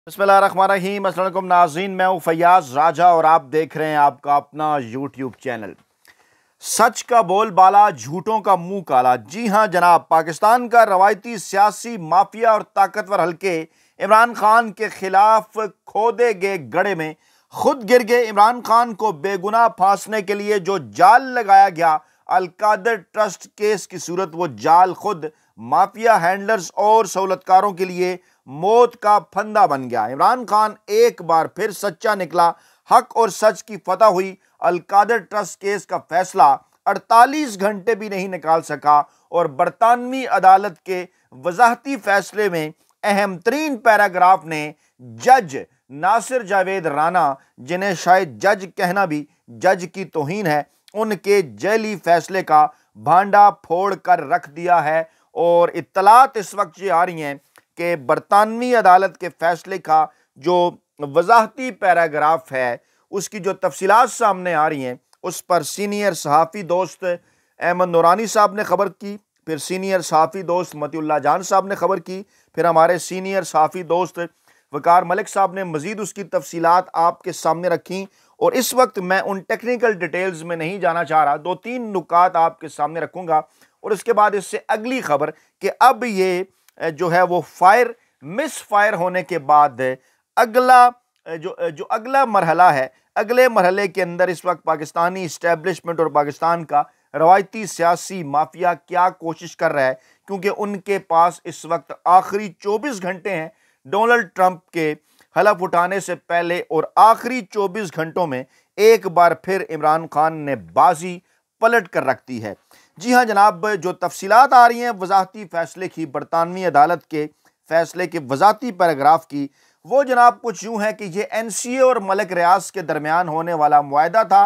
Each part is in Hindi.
बिस्मिल्लाहिर्रहमानिर्रहीम। अस्सलाम वालेकुम नाज़रीन, मैं हूँ फैयाज राजा और आप देख रहे हैं आपका अपना यूट्यूब चैनल। सच का बोलबाला, झूठों का मुंह काला। जी हाँ जनाब, पाकिस्तान का रवायती सियासी माफिया और ताकतवर हल्के इमरान खान के खिलाफ खोदे गए गड्ढे में खुद गिर गए। इमरान खान को बेगुनाह फांसने के लिए जो जाल लगाया गया अलकादर ट्रस्ट केस की सूरत, वो जाल खुद माफिया हैंडलर्स और सहूलतकारों के लिए मौत का फंदा बन गया। इमरान खान एक बार फिर सच्चा निकला, हक और सच की फतह हुई। अलकादर ट्रस्ट केस का फैसला 48 घंटे भी नहीं निकाल सका और बरतानवी अदालत के वजाहती फैसले में अहम तरीन पैराग्राफ ने जज नासिर जावेद राना, जिन्हें शायद जज कहना भी जज की तौहीन है, उनके जेली फैसले का भांडा फोड़ कर रख दिया है। और इत्तलात इस वक्त ये आ रही हैं कि बरतानवी अदालत के फैसले का जो वजाहती पैराग्राफ है उसकी जो तफसीलात सामने आ रही हैं, उस पर सीनियर सहाफ़ी दोस्त अहमद नूरानी साहब ने खबर की, फिर सीनियर सहाफ़ी दोस्त मतीउल्लाह जान साहब ने खबर की, फिर हमारे सीनियर सहाफ़ी दोस्त वकार मलिक साहब ने मज़ीद उसकी तफसीलात आपके सामने रखी। और इस वक्त मैं उन टेक्निकल डिटेल्स में नहीं जाना चाह रहा, दो तीन नुकात आपके सामने रखूँगा और उसके बाद इससे अगली खबर कि अब ये जो है वो फायर मिस फायर होने के बाद अगला जो अगला मरहला है, अगले मरहले के अंदर इस वक्त पाकिस्तानी इस्टेब्लिशमेंट और पाकिस्तान का रवायती सियासी माफिया क्या कोशिश कर रहा है, क्योंकि उनके पास इस वक्त आखिरी 24 घंटे हैं डोनाल्ड ट्रंप के हलफ उठाने से पहले, और आखिरी 24 घंटों में एक बार फिर इमरान खान ने बाजी पलट कर रख दी है। जी हाँ जनाब, जो तफसीलात आ रही हैं वजाहती फैसले की, बरतानवी अदालत के फैसले के वजाहती पैराग्राफ की, वो जनाब कुछ यूँ है कि ये NCA और मलिक रियाज के दरमियान होने वाला मुआहदा था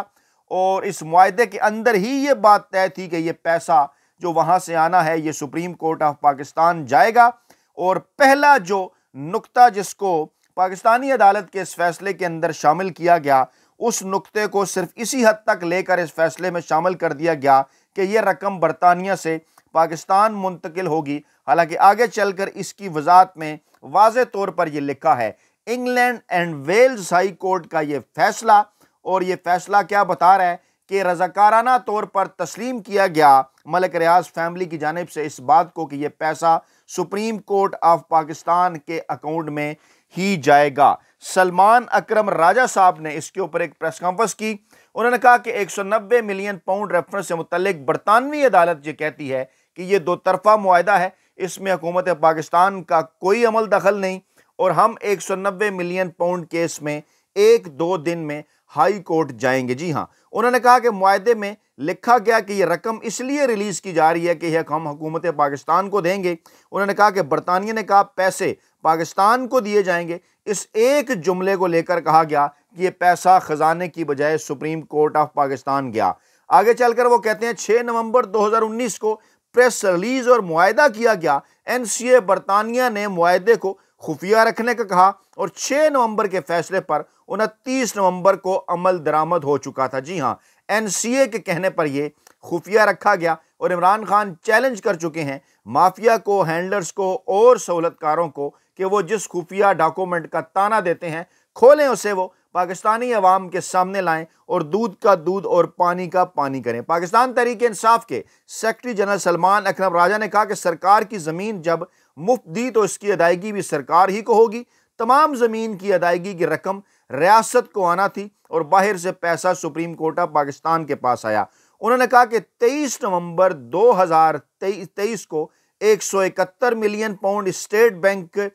और इस मुआहदे के अंदर ही ये बात तय थी कि ये पैसा जो वहाँ से आना है ये सुप्रीम कोर्ट ऑफ पाकिस्तान जाएगा। और पहला जो नुक्ता जिसको पाकिस्तानी अदालत के इस फैसले के अंदर शामिल किया गया, उस नुक्ते को सिर्फ इसी हद तक लेकर इस फैसले में शामिल कर दिया गया कि यह रकम बरतानिया से पाकिस्तान मुंतकिल होगी। हालांकि आगे चलकर इसकी वजाहत में वाज़े तौर पर यह लिखा है England and Wales High Court का यह फैसला, और यह फैसला क्या बता रहा है कि रज़ाकाराना तौर पर तस्लीम किया गया मलिक रियाज फैमिली की जानिब से इस बात को कि यह पैसा सुप्रीम कोर्ट ऑफ पाकिस्तान के अकाउंट में ही जाएगा। सलमान अकरम राजा साहब ने इसके ऊपर एक प्रेस कॉन्फ्रेंस की। उन्होंने कहा कि 190 मिलियन पाउंड रेफरेंस से मुतल्लिक बरतानवी अदालत ये कहती है कि यह दो तरफा मुआहदा है, इसमें हुकूमत पाकिस्तान का कोई अमल दखल नहीं, और हम 190 मिलियन पाउंड केस में 1-2 दिन में हाई कोर्ट जाएंगे। जी हाँ, उन्होंने कहा कि मुआहदे में लिखा गया कि यह रकम इसलिए रिलीज की जा रही है कि यह हम हुकूमत पाकिस्तान को देंगे। उन्होंने कहा कि बरतानिया ने कहा पैसे पाकिस्तान को दिए जाएंगे। इस एक जुमले को लेकर कहा गया कि यह पैसा खजाने की बजाय सुप्रीम कोर्ट ऑफ पाकिस्तान गया। आगे चलकर वो कहते हैं 6 नवंबर 2019 को प्रेस रिलीज और मुआहदा किया गया। NCA बरतानिया ने मुआहदे को खुफिया रखने का कहा और 6 नवंबर के फैसले पर 29 नवंबर को अमल दरामद हो चुका था। जी हाँ, NCA के कहने पर यह खुफिया रखा गया और इमरान खान चैलेंज कर चुके हैं माफिया को, हैंडलर्स को और सहूलतकारों को कि वो जिस खुफिया डॉक्यूमेंट का ताना देते हैं खोलें, उसे वो पाकिस्तानी अवाम के सामने लाएं और दूध का दूध और पानी का पानी करें। पाकिस्तान तहरीक इंसाफ के सेक्रेटरी जनरल सलमान अकरम राजा ने कहा कि सरकार की ज़मीन जब मुफ्त दी तो इसकी अदायगी भी सरकार ही को होगी। तमाम ज़मीन की अदायगी की रकम रियासत को आना थी और बाहर से पैसा सुप्रीम कोर्ट ऑफ पाकिस्तान के पास आया। उन्होंने कहा कि 23 नवंबर 2023 को 171 मिलियन पाउंड स्टेट बैंक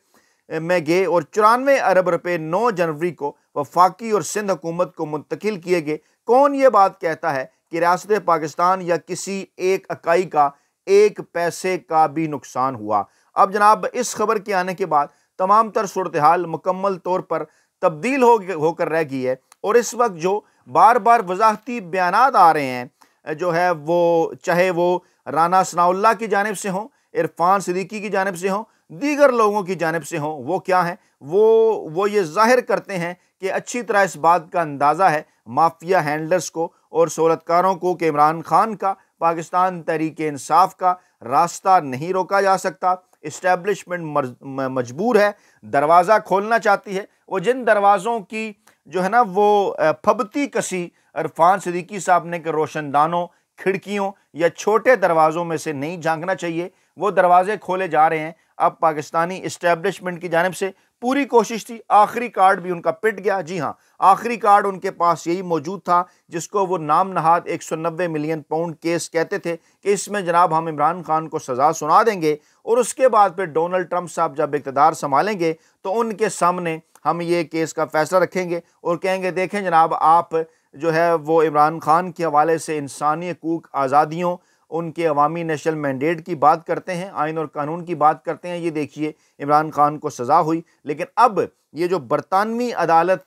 में गए और 94 अरब रुपए 9 जनवरी को वफाकी और सिंध हुकूमत को मुंतकिल किए गए। कौन ये बात कहता है कि रियासत पाकिस्तान या किसी एक इकाई का एक पैसे का भी नुकसान हुआ? अब जनाब, इस खबर के आने के बाद तमाम तर सूरत हाल मुकम्मल तौर पर तब्दील होकर रह गई है और इस वक्त जो बार बार वजाहती बयानात आ रहे हैं जो है वो, चाहे वो राना सनाउल्लाह की जानिब से हों, इरफान सिद्दीकी की जानिब से हों, दीगर लोगों की जानिब से हों, वो क्या हैं, वो ये जाहिर करते हैं कि अच्छी तरह इस बात का अंदाज़ा है माफिया हैंडलर्स को और सहूलतकारों को कि इमरान खान का पाकिस्तान तहरीक इंसाफ का रास्ता नहीं रोका जा सकता। इस्टेब्लिशमेंट मजबूर है, दरवाज़ा खोलना चाहती है। वो जिन दरवाज़ों की जो है ना वो फबती कसी इरफान सिद्दीकी साहब ने कि रोशनदानों, खिड़कियों या छोटे दरवाज़ों में से नहीं झांकना चाहिए, वो दरवाजे खोले जा रहे हैं। अब पाकिस्तानी इस्टेब्लिशमेंट की जानिब से पूरी कोशिश थी, आखिरी कार्ड भी उनका पिट गया। जी हाँ, आखिरी कार्ड उनके पास यही मौजूद था जिसको वो नाम नहाद 190 मिलियन पाउंड केस कहते थे कि इसमें जनाब हम इमरान खान को सज़ा सुना देंगे और उसके बाद फिर डोनाल्ड ट्रंप साहब जब इक़्तिदार संभालेंगे तो उनके सामने हम ये केस का फैसला रखेंगे और कहेंगे देखें जनाब, आप जो है वो इमरान खान के हवाले से इंसानी हकूक़, आज़ादियों, उनके अवामी नेशनल मैंडेट की बात करते हैं, आइन और कानून की बात करते हैं, ये देखिए इमरान खान को सज़ा हुई। लेकिन अब ये जो बरतानवी अदालत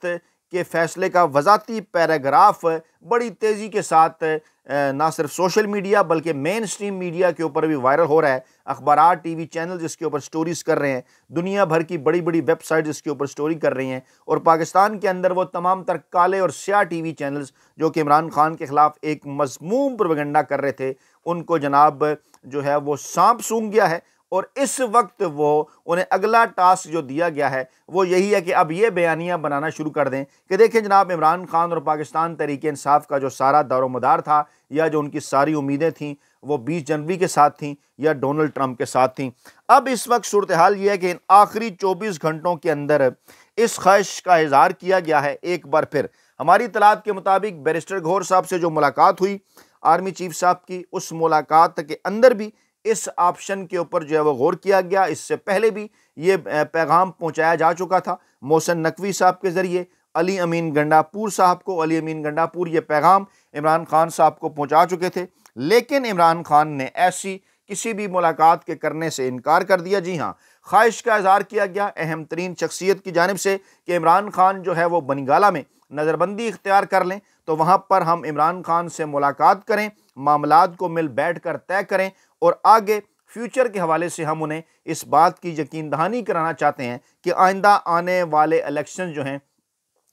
के फ़ैसले का वज़ाती पैराग्राफ बड़ी तेज़ी के साथ ना सिर्फ सोशल मीडिया बल्कि मेन स्ट्रीम मीडिया के ऊपर भी वायरल हो रहा है। अखबारात, टीवी चैनल इसके ऊपर स्टोरीज़ कर रहे हैं, दुनिया भर की बड़ी बड़ी वेबसाइट्स इसके ऊपर स्टोरी कर रही हैं और पाकिस्तान के अंदर वो तमाम तर काले और स्याह टीवी चैनल्स जो कि इमरान खान के ख़िलाफ़ एक मज़मूम प्रोपेगेंडा कर रहे थे, उनको जनाब जो है वो सांप सूंघ गया है। और इस वक्त वो उन्हें अगला टास्क जो दिया गया है वो यही है कि अब ये बयानियाँ बनाना शुरू कर दें कि देखें जनाब, इमरान खान और पाकिस्तान तहरीक इंसाफ का जो सारा दारोमदार था या जो उनकी सारी उम्मीदें थीं वो 20 जनवरी के साथ थीं या डोनाल्ड ट्रंप के साथ थीं। अब इस वक्त सूरत हाल ये है कि इन आखिरी 24 घंटों के अंदर इस ख्वाहिश का इजहार किया गया है। एक बार फिर हमारी इतलात के मुताबिक बैरिस्टर गौहर साहब से जो मुलाकात हुई आर्मी चीफ साहब की, उस मुलाकात के अंदर भी इस ऑप्शन के ऊपर जो है वो गौर किया गया। इससे पहले भी ये पैगाम पहुंचाया जा चुका था मोहसिन नकवी साहब के ज़रिए अली अमीन गंडापुर साहब को। अली अमीन गंडापुर ये पैगाम इमरान खान साहब को पहुंचा चुके थे, लेकिन इमरान खान ने ऐसी किसी भी मुलाकात के करने से इनकार कर दिया। जी हाँ, ख्वाहिश का इजहार किया गया अहम तरीन शख्सियत की जानिब से कि इमरान खान जो है वो बनीगाला में नज़रबंदी इख्तियार कर लें तो वहाँ पर हम इमरान खान से मुलाकात करें, मामलात को मिल बैठ कर तय करें और आगे फ्यूचर के हवाले से हम उन्हें इस बात की यकीन दहानी कराना चाहते हैं कि आइंदा आने वाले इलेक्शन जो हैं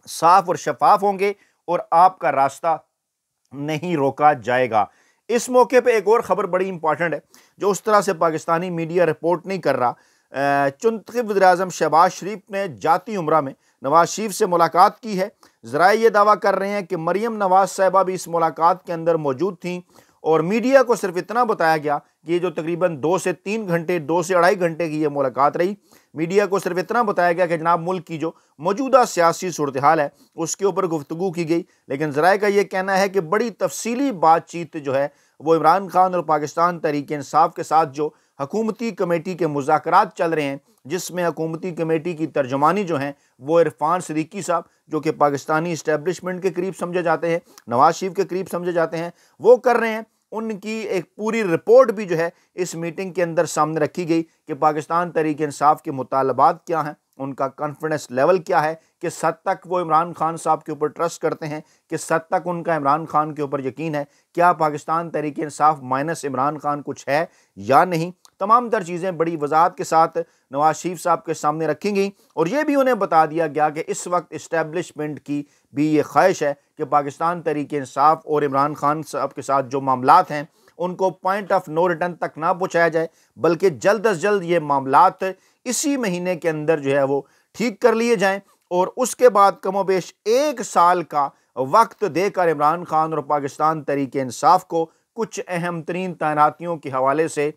साफ और शफाफ होंगे और आपका रास्ता नहीं रोका जाएगा। इस मौके पे एक और ख़बर बड़ी इंपॉर्टेंट है जो उस तरह से पाकिस्तानी मीडिया रिपोर्ट नहीं कर रहा। चुनतखब वज़ीर-ए-आज़म शहबाज शरीफ ने जाती उम्रा में नवाज शरीफ से मुलाकात की है। ज़राए ये दावा कर रहे हैं कि मरियम नवाज साहिबा भी इस मुलाकात के अंदर मौजूद थीं और मीडिया को सिर्फ इतना बताया गया कि ये जो तकरीबन 2 से 3 घंटे 2 से 2.5 घंटे की ये मुलाकात रही, मीडिया को सिर्फ इतना बताया गया कि जनाब मुल्क की जो मौजूदा सियासी सूरत हाल है उसके ऊपर गुफ्तगू की गई। लेकिन ज़राए का ये कहना है कि बड़ी तफसीली बातचीत जो है वो इमरान खान और पाकिस्तान तहरीक इंसाफ के साथ जो हुकूमती कमेटी के मुज़ाकरात चल रहे हैं, जिसमें हुकूमती कमेटी की तर्जमानी जो है वो इरफान सिद्दीकी साहब जो कि पाकिस्तानी इस्टेब्लिशमेंट के करीब समझे जाते हैं, नवाज शरीफ के करीब समझे जाते हैं, वो कर रहे हैं। उनकी एक पूरी रिपोर्ट भी जो है इस मीटिंग के अंदर सामने रखी गई कि पाकिस्तान तहरीक इंसाफ के मुतालबात क्या हैं, उनका कॉन्फिडेंस लेवल क्या है, किस हद तक वो इमरान खान साहब के ऊपर ट्रस्ट करते हैं, किस हद तक उनका इमरान खान के ऊपर यकीन है, क्या पाकिस्तान तहरीक इंसाफ माइनस इमरान खान कुछ है या नहीं। तमाम तर चीज़ें बड़ी वजाहत के साथ नवाज शरीफ साहब के सामने रखी गई और ये भी उन्हें बता दिया गया कि इस वक्त इस्टेब्लिशमेंट की भी ये ख्वाहिश है कि पाकिस्तान तहरीक इंसाफ और इमरान खान साहब के साथ जो मामलात हैं उनको पॉइंट ऑफ नो रिटर्न तक ना पहुँचाया जाए, बल्कि जल्द अज जल्द ये मामलात इसी महीने के अंदर जो है वो ठीक कर लिए जाएँ और उसके बाद कमोबेश 1 साल का वक्त देकर इमरान खान और पाकिस्तान तहरीक इंसाफ को कुछ अहम तरीन तैनातियों के हवाले से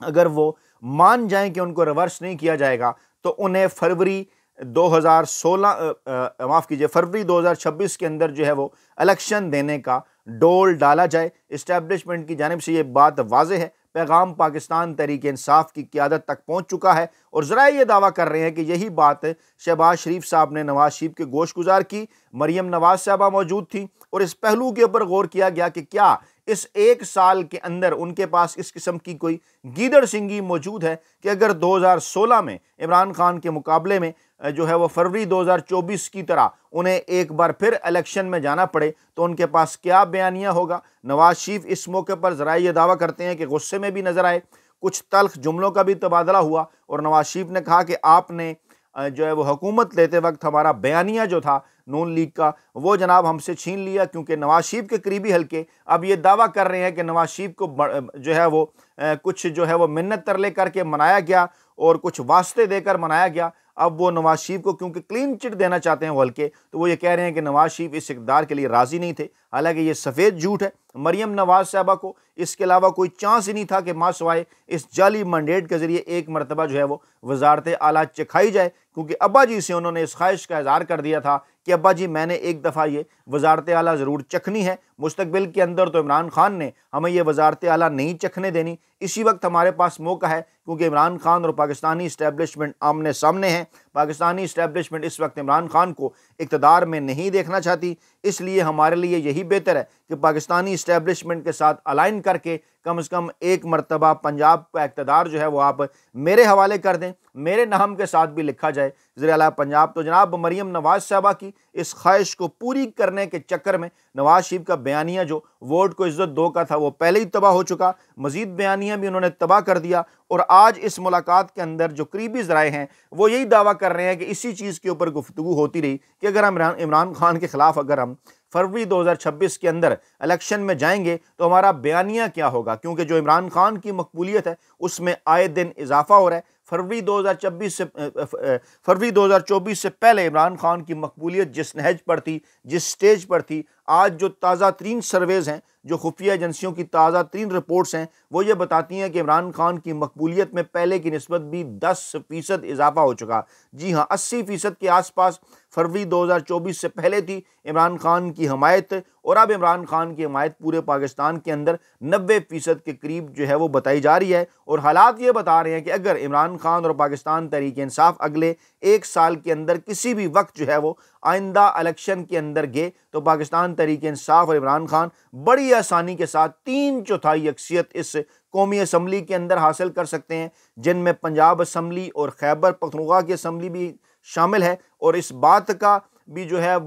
अगर वो मान जाएं कि उनको रिवर्स नहीं किया जाएगा तो उन्हें फरवरी 2026 के अंदर जो है वो इलेक्शन देने का डोल डाला जाए। इस्टेब्लिशमेंट की जानिब से ये बात वाज़ेह है, पैगाम पाकिस्तान तहरीक इंसाफ की क़यादत तक पहुँच चुका है और ज़रा ये दावा कर रहे हैं कि यही बात शहबाज शरीफ साहब ने नवाज शरीफ के गोशगुजार की। मरियम नवाज साहबा मौजूद थी और इस पहलू के ऊपर गौर किया गया कि क्या इस 1 साल के अंदर उनके पास इस किस्म की कोई गीदड़ सिंगी मौजूद है कि अगर 2016 में इमरान खान के मुकाबले में जो है वो फरवरी 2024 की तरह उन्हें एक बार फिर इलेक्शन में जाना पड़े तो उनके पास क्या बयानिया होगा। नवाज शरीफ इस मौके पर ज़रा ये दावा करते हैं कि गुस्से में भी नजर आए, कुछ तल्ख जुमलों का भी तबादला हुआ और नवाज शरीफ ने कहा कि आपने जो है वो हुकूमत लेते वक्त हमारा बयानिया जो था नून लीग का, वो जनाब हमसे छीन लिया, क्योंकि नवाज शरीफ के करीबी हल्के अब ये दावा कर रहे हैं कि नवाज शरीफ को जो है वो कुछ जो है वो मिन्नत तरले करके मनाया गया और कुछ वास्ते देकर मनाया गया। अब वो नवाज शरीफ को क्योंकि क्लीन चिट देना चाहते हैं वो हल्के, तो वो ये कह रहे हैं कि नवाज शरीफ इस इक़्तिदार के लिए राज़ी नहीं थे। हालांकि ये सफ़ेद झूठ है। मरियम नवाज साहबा को इसके अलावा कोई चांस ही नहीं था कि माँ सवाए इस जाली मैंडेट के ज़रिए एक मरतबा जो है वो वजारत आला चखाई जाए, क्योंकि अब्बा जी से उन्होंने इस ख्वाहिश का इज़हार कर दिया था कि अब्बा जी मैंने एक दफ़ा ये वजारत आला ज़रूर चखनी है। मुस्तकबिल के अंदर तो इमरान खान ने हमें ये वजारत आला नहीं चखने देनी। इसी वक्त हमारे पास मौका है, क्योंकि इमरान खान और पाकिस्तानी इस्टेब्लिशमेंट आमने सामने हैं। पाकिस्तानी इस्टेब्लिशमेंट इस वक्त इमरान खान को इक़्तिदार में नहीं देखना चाहती, इसलिए हमारे लिए यही बेहतर है कि पाकिस्तानी इस्टेब्लिशमेंट के साथ अलाइन करके कम से कम एक मरतबा पंजाब का इक़्तिदार जो है वो आप मेरे हवाले कर दें, मेरे नाम के साथ भी लिखा जाए ज़र-ए-आला पंजाब। तो जनाब मरियम नवाज साहबा की इस ख्वाहिश को पूरी करने के चक्कर में नवाज शरीफ का बयानिया जो वोट को इज्जत दो का था वो पहले ही तबाह हो चुका, मजीद बयानिया भी उन्होंने तबाह कर दिया। और आज इस मुलाकात के अंदर जो करीबी ज़राए हैं वो यही दावा कर रहे हैं कि इसी चीज़ के ऊपर गुफ्तगू होती रही कि अगर हम इमरान खान के ख़िलाफ़ अगर हम फरवरी 2026 के अंदर इलेक्शन में जाएंगे तो हमारा बयानिया क्या होगा, क्योंकि जो इमरान खान की मकबूलियत है उसमें आए दिन इजाफा हो रहा है। फरवरी 2024 से पहले इमरान खान की मकबूलियत जिस नहज पर थी, जिस स्टेज पर थी, आज जो ताज़ा तरीन सर्वेज़ हैं, जो खुफिया एजेंसियों की ताज़ा तरीन रिपोर्ट्स हैं, वो ये बताती हैं कि इमरान खान की मकबूलियत में पहले की निस्बत भी 10% इजाफा हो चुका। जी हाँ, 80% के आसपास फरवरी 2024 से पहले थी इमरान खान की हमायत, और अब इमरान खान की हमायत पूरे पाकिस्तान के अंदर 90% के करीब जो है वो बताई जा रही है। और हालात ये बता रहे हैं कि अगर इमरान खान और पाकिस्तान तहरीक इंसाफ अगले 1 साल के अंदर किसी भी वक्त जो है वो आइंदा इलेक्शन के अंदर गए तो पाकिस्तान तहरीक इंसाफ और इमरान खान बड़ी आसानी के साथ 3/4 अक्सियत इस कौमी असम्बली के अंदर हासिल कर सकते हैं, जिनमें पंजाब असम्बली और खैबर पख्तूनख्वा की असम्बली भी शामिल है। और इस बात का भी जो है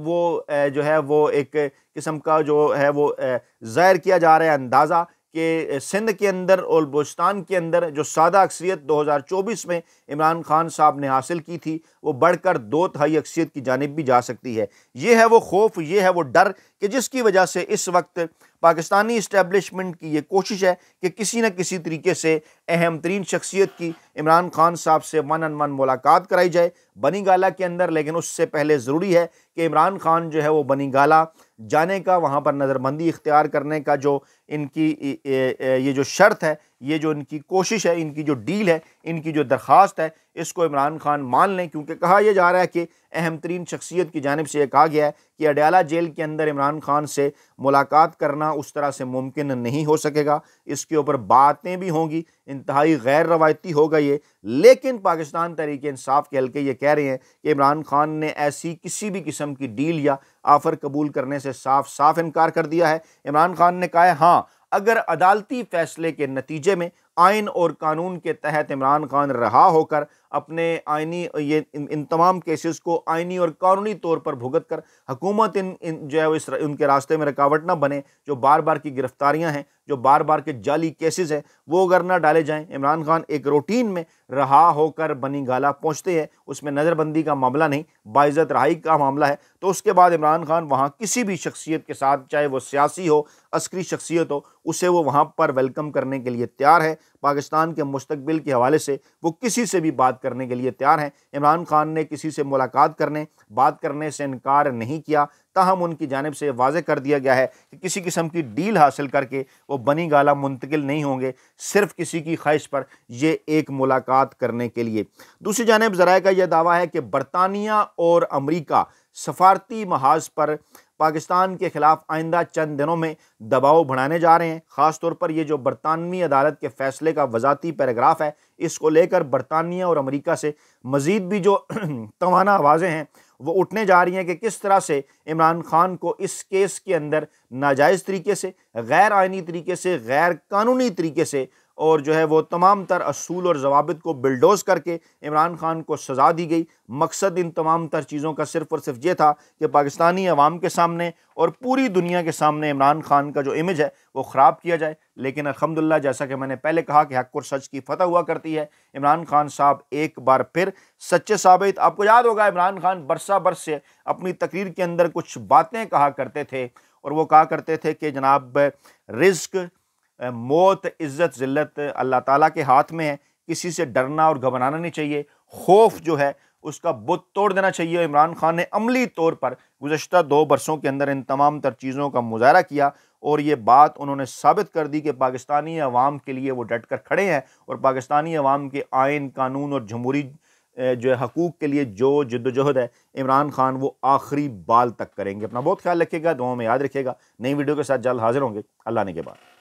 वो एक किस्म का जो है वो ज़ाहिर किया जा रहा है अंदाज़ा कि सिंध के अंदर और बलूचिस्तान के अंदर जो सादा अक्सियत 2024 में इमरान खान साहब ने हासिल की थी वो बढ़कर 2/3 अक्सियत की जानिब भी जा सकती है। ये है वो खौफ, ये है वो डर कि जिसकी वजह से इस वक्त पाकिस्तानी इस्टेब्लिशमेंट की ये कोशिश है कि किसी न किसी तरीके से अहम तरीन शख्सियत की इमरान खान साहब से मन अन मन मुलाकात कराई जाए बनी गाला के अंदर। लेकिन उससे पहले ज़रूरी है कि इमरान खान जो है वो बनी गाला जाने का, वहाँ पर नज़रबंदी इख्तियार करने का जो इनकी ये जो शर्त है, ये जो इनकी कोशिश है, इनकी जो डील है, इनकी जो दरख्वास्त है, इसको इमरान खान मान लें। क्योंकि कहा यह जा रहा है कि अहम तरीन शख्सियत की जानिब से यह कहा गया है कि अडयाला जेल के अंदर इमरान खान से मुलाकात करना उस तरह से मुमकिन नहीं हो सकेगा। इसके ऊपर बातें भी होंगी, इंतहाई गैर रवायती होगा ये। लेकिन पाकिस्तान तहरीक इंसाफ के हल्के ये कह रहे हैं कि इमरान खान ने ऐसी किसी भी किस्म की डील या आफ़र कबूल करने से साफ साफ इनकार कर दिया है। इमरान खान ने कहा है हाँ, अगर अदालती फैसले के नतीजे में आइन और कानून के तहत इमरान खान रहा होकर अपने आइनी इन तमाम केसेस को आइनी और कानूनी तौर पर भुगत कर हुकूमत जो है इस उनके रास्ते में रुकावट ना बने, जो बार बार की गिरफ्तारियां हैं, जो बार बार के जाली केसेस हैं, वो अगर ना डाले जाएं, इमरान खान एक रूटीन में रहा होकर बनी गाला पहुँचते हैं, उसमें नज़रबंदी का मामला नहीं, बाइज़्ज़त रहाई का मामला है, तो उसके बाद इमरान खान वहाँ किसी भी शख्सियत के साथ, चाहे वो सियासी हो, अस्करी शख्सियत हो, उसे वो वहाँ पर वेलकम करने के लिए तैयार है। पाकिस्तान के मुस्तकबिल के हवाले से वो किसी से भी बात करने के लिए तैयार हैं। इमरान खान ने किसी से मुलाकात करने, बात करने से इनकार नहीं किया। ताहम उनकी जानिब से वाज़ेह कर दिया गया है कि किसी किस्म की डील हासिल करके वो बनी गाला मुंतकिल नहीं होंगे, सिर्फ किसी की ख्वाहिश पर ये एक मुलाकात करने के लिए। दूसरी जानिब ज़राए का यह दावा है कि बरतानिया और अमरीका सफारती महाज पर पाकिस्तान के खिलाफ आइंदा चंद दिनों में दबाव बढ़ाने जा रहे हैं। ख़ास तौर पर यह जो बरतानवी अदालत के फैसले का वज़ाती पैराग्राफ है, इसको लेकर बरतानिया और अमरीका से मज़ीद भी जो तवाना आवाज़ें हैं वो उठने जा रही हैं कि किस तरह से इमरान खान को इस केस के अंदर नाजायज़ तरीके से, गैर आइनी तरीके से, गैर कानूनी तरीके से और जो है वो तमाम तर असूल और ज़वाबित को बिल्डोज़ करके इमरान खान को सज़ा दी गई। मकसद इन तमाम तर चीज़ों का सिर्फ़ और सिर्फ ये था कि पाकिस्तानी अवाम के सामने और पूरी दुनिया के सामने इमरान खान का जो इमेज है वो ख़राब किया जाए। लेकिन अल्हम्दुलिल्लाह, जैसा कि मैंने पहले कहा कि हक़ और सच की फ़तह हुआ करती है। इमरान खान साहब एक बार फिर सच्चे साबित। आपको याद होगा, इमरान खान बरसा बरस से अपनी तकरीर के अंदर कुछ बातें कहा करते थे और वो कहा करते थे कि जनाब, रिज़्क़, मौत, इज़्ज़त, ज़िल्लत अल्लाह ताला के हाथ में है। किसी से डरना और घबराना नहीं चाहिए। खौफ जो है उसका बुत तोड़ देना चाहिए। इमरान खान ने अमली तौर पर गुज़श्ता 2 बरसों के अंदर इन तमाम तर चीज़ों का मुज़ाहरा किया और ये बात उन्होंने साबित कर दी कि पाकिस्तानी अवाम के लिए वो डट कर खड़े हैं और पाकिस्तानी अवाम के आइन, कानून और जमहूरी जो है हकूक़ के लिए जो जद्दोजहद है, इमरान खान वो आखिरी बाल तक करेंगे। अपना बहुत ख्याल रखिएगा, दुआओं में याद रखिएगा। नई वीडियो के साथ जल्द हाजिर होंगे। अल्लाह ने के बाद।